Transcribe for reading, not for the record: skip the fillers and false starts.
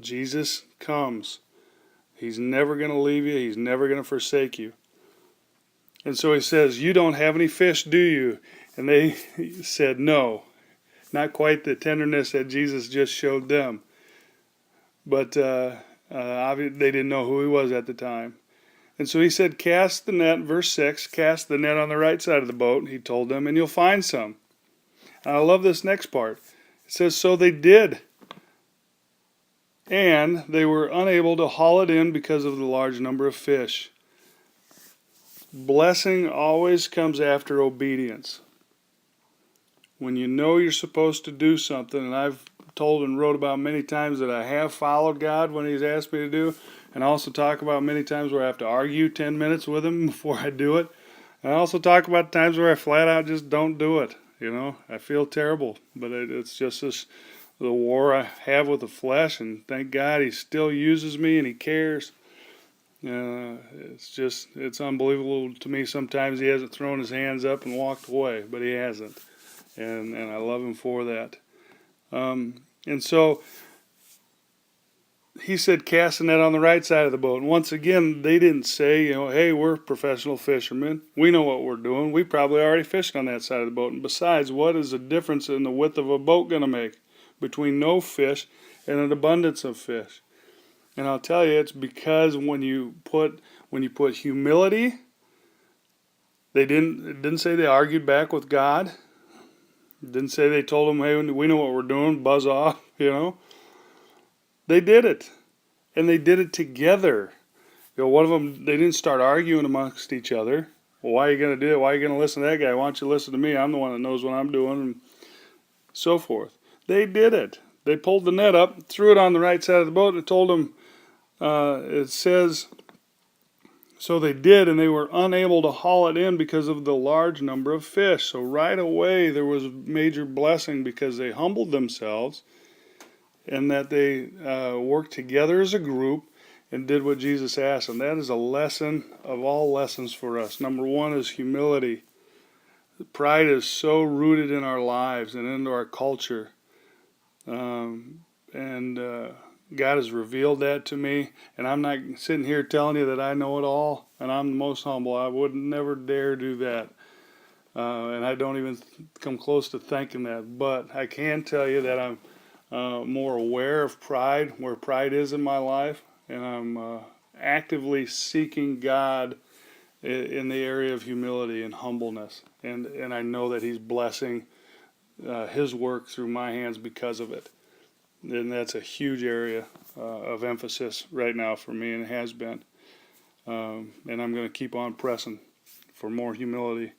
Jesus comes. He's never going to leave you. He's never going to forsake you. And so he says, you don't have any fish, do you? And they said, no. Not quite the tenderness that Jesus just showed them. But obviously they didn't know who he was at the time. And so he said, cast the net, verse 6, cast the net on the right side of the boat, he told them, and you'll find some. And I love this next part. It says, so they did. And they were unable to haul it in because of the large number of fish. Blessing always comes after obedience. When you know you're supposed to do something, and I've told and wrote about many times that I have followed God when He's asked me to do, and I also talk about many times where I have to argue 10 minutes with Him before I do it. And I also talk about times where I flat out just don't do it. You know, I feel terrible, but it's just the war I have with the flesh, and thank God He still uses me and He cares. It's unbelievable to me sometimes He hasn't thrown His hands up and walked away, but He hasn't. And I love Him for that. And so he said, cast the net on the right side of the boat. And once again, they didn't say, hey, we're professional fishermen. We know what we're doing. We probably already fished on that side of the boat. And besides, what is the difference in the width of a boat going to make between no fish and an abundance of fish? And I'll tell you, it's because when you put humility, it didn't say they argued back with God. It didn't say they told him, hey, we know what we're doing, buzz off, They did it. And they did it together. One of them, they didn't start arguing amongst each other. Well, why are you going to do it? Why are you going to listen to that guy? Why don't you listen to me? I'm the one that knows what I'm doing, and so forth. They did it. They pulled the net up, threw it on the right side of the boat, and told them, it says, so they did, and they were unable to haul it in because of the large number of fish. So right away there was a major blessing because they humbled themselves and that they worked together as a group and did what Jesus asked. And that is a lesson of all lessons for us. Number one is humility. Pride is so rooted in our lives and into our culture. God has revealed that to me, and I'm not sitting here telling you that I know it all, and I'm the most humble. I would never dare do that, and I don't even come close to thinking that, but I can tell you that I'm more aware of pride, where pride is in my life, and I'm actively seeking God in the area of humility and humbleness, and I know that He's blessing His work through my hands because of it. And that's a huge area of emphasis right now for me, and it has been. And I'm going to keep on pressing for more humility.